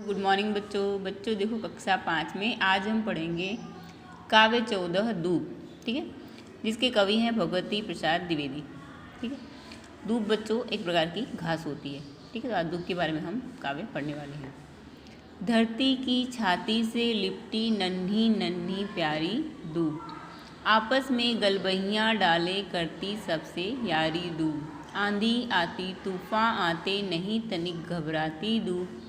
Good morning बच्चों देखो कक्षा 5 में आज हम पढ़ेंगे काव्य 14 दूब। ठीक है, जिसके कवि हैं भगवती प्रसाद द्विवेदी। ठीक है, दूब बच्चों एक प्रकार की घास होती है। ठीक है, तो आज दूब के बारे में हम काव्य पढ़ने वाले हैं। धरती की छाती से लिपटी नन्ही नन्ही प्यारी दूब, आपस में गलबहियाँ डाले करती सबसे यारी दूब। आंधी आती तूफान आते नहीं तनिक घबराती दूब,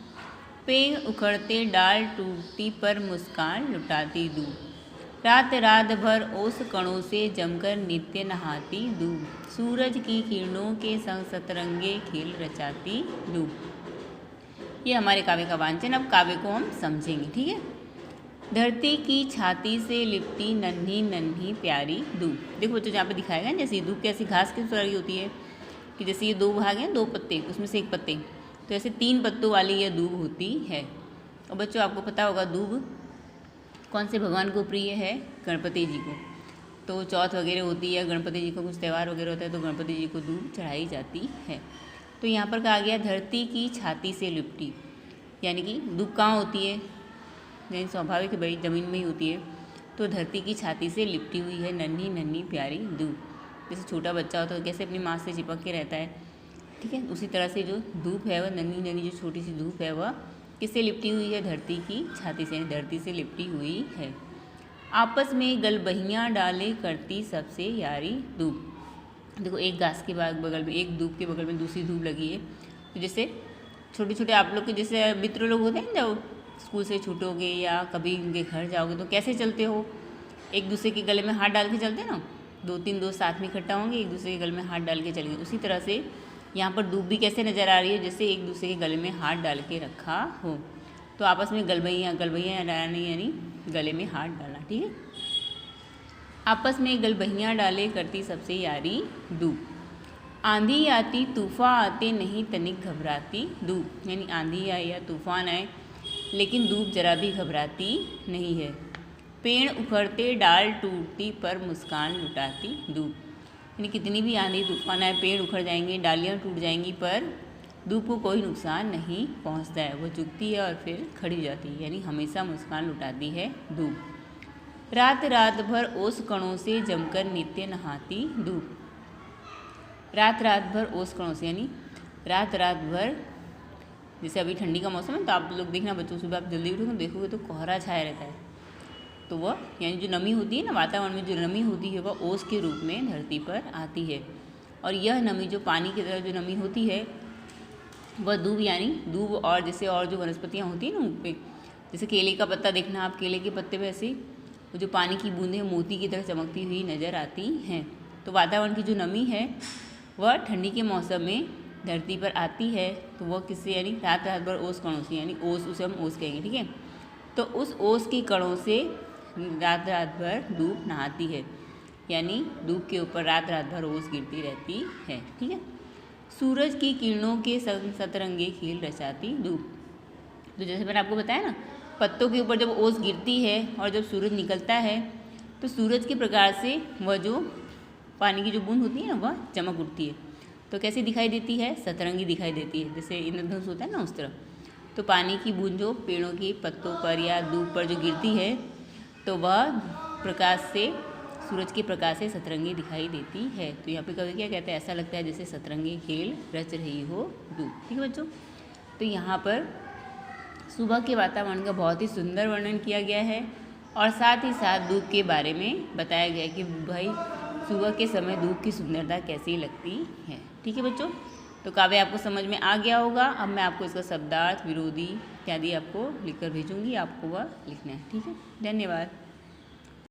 पेड़ उखड़ते डाल टूटती पर मुस्कान लुटाती दूब। रात रात भर ओस कणों से जमकर नित्य नहाती दूब, सूरज की किरणों के संग सतरंगे खेल रचाती दूब। ये हमारे काव्य का वांचन। अब काव्य को हम समझेंगे। ठीक है, धरती की छाती से लिपटी नन्ही नन्ही प्यारी दूब। देखो बच्चों, जहाँ पे दिखाया गया जैसे दूब कैसी घास किस तरह की होती है कि जैसे ये दो भाग हैं, दो पत्ते, उसमें से एक पत्ते, तो ऐसे 3 पत्तों वाली यह दूब होती है। और बच्चों आपको पता होगा दूब कौन से भगवान को प्रिय है? गणपति जी को। तो चौथ वगैरह होती है, गणपति जी को कुछ त्यौहार वगैरह होता है तो गणपति जी को दूब चढ़ाई जाती है। तो यहाँ पर कहा गया धरती की छाती से लिपटी, यानी कि दूब कहाँ होती है? यानी स्वाभाविक भाई ज़मीन में ही होती है। तो धरती की छाती से लिपटी हुई है नन्ही नन्ही प्यारी दूब। जैसे छोटा बच्चा होता है कैसे अपनी माँ से चिपक के रहता है, ठीक है, उसी तरह से जो धूप है वह नन्ही नन्ही जो छोटी सी धूप है वह किससे लिपटी हुई है? धरती की छाती से, धरती से लिपटी हुई है। आपस में गलबहियाँ डाले करती सबसे यारी धूप। देखो एक घास के बगल में, एक धूप के बगल में दूसरी धूप लगी है। तो जैसे छोटे छोटे आप लोग के जैसे मित्र लोग होते हैं जब स्कूल से छूटोगे या कभी उनके घर जाओगे तो कैसे चलते हो? एक दूसरे के गले में हाथ डाल के चलते हैं ना। 2-3 दोस्त साथ में इकट्ठा होंगे, एक दूसरे के गले में हाथ डाल के चलेंगे। उसी तरह से यहाँ पर दूब भी कैसे नज़र आ रही है? जैसे एक दूसरे के गले में हाथ डाल के रखा हो। तो आपस में गलबहियाँ डालना यानी गले में हाथ डालना। ठीक है, आपस में गलबहियाँ डाले करती सबसे यारी दूब। आंधी आती तूफान आते नहीं तनिक घबराती दूब, यानी आंधी आए या तूफान आए लेकिन दूब जरा भी घबराती नहीं है। पेड़ उखड़ते डाल टूटती पर मुस्कान लुटाती दूब, यानी कितनी भी आंधी तूफान आए पेड़ उखड़ जाएंगे, डालियाँ टूट जाएंगी पर दूब को कोई नुकसान नहीं पहुंचता है। वो झुकती है और फिर खड़ी हो जाती है, यानी हमेशा मुस्कान लुटाती है दूब। रात रात भर ओस कणों से जमकर नित्य नहाती दूब। रात रात भर ओस कणों से यानी रात रात भर, जैसे अभी ठंडी का मौसम है तो आप लोग देखना बच्चों, सुबह आप जल्दी उठोगे देखोगे तो कोहरा छाया रहता है। तो वह यानी जो नमी होती है ना, वातावरण में जो नमी होती है वह ओस के रूप में धरती पर आती है। और यह नमी जो पानी की तरह जो नमी होती है वह दूब, यानी दूब और जैसे और जो वनस्पतियाँ होती हैं ना उन पर, जैसे केले का पत्ता देखना आप, केले के पत्ते पे ऐसे वो जो पानी की बूंदें मोती की तरह चमकती हुई नज़र आती हैं। तो वातावरण की जो नमी है वह ठंडी के मौसम में धरती पर आती है। तो वह किससे? यानी रात रात भर ओस कणों से, यानी ओस, उसे हम ओस कहेंगे। ठीक है, तो उस ओस की कणों से रात रात भर दूब नहाती है, यानी दूब के ऊपर रात रात भर ओस गिरती रहती है। ठीक है, सूरज की किरणों के संग सतरंगे खेल रचाती दूब। तो जैसे मैंने आपको बताया ना, पत्तों के ऊपर जब ओस गिरती है और जब सूरज निकलता है तो सूरज के प्रकाश से वह जो पानी की जो बूंद होती है ना वह चमक उठती है। तो कैसी दिखाई देती है? सतरंगी दिखाई देती है, जैसे इंद्रधनुष होता है ना उस तरह। तो पानी की बूंद जो पेड़ों के पत्तों पर या दूब पर जो गिरती है तो वह प्रकाश से, सूरज के प्रकाश से सतरंगी दिखाई देती है। तो यहाँ पे कवि क्या कहते हैं? ऐसा लगता है जैसे सतरंगी खेल रच रही हो दूब। ठीक है बच्चों, तो यहाँ पर सुबह के वातावरण का बहुत ही सुंदर वर्णन किया गया है और साथ ही साथ दूब के बारे में बताया गया कि भाई सुबह के समय दूब की सुंदरता कैसी लगती है। ठीक है बच्चों, तो काव्य आपको समझ में आ गया होगा। अब मैं आपको इसका शब्दार्थ, विरोधी इत्यादि आपको लिखकर भेजूंगी, आपको वह लिखना है। ठीक है, धन्यवाद।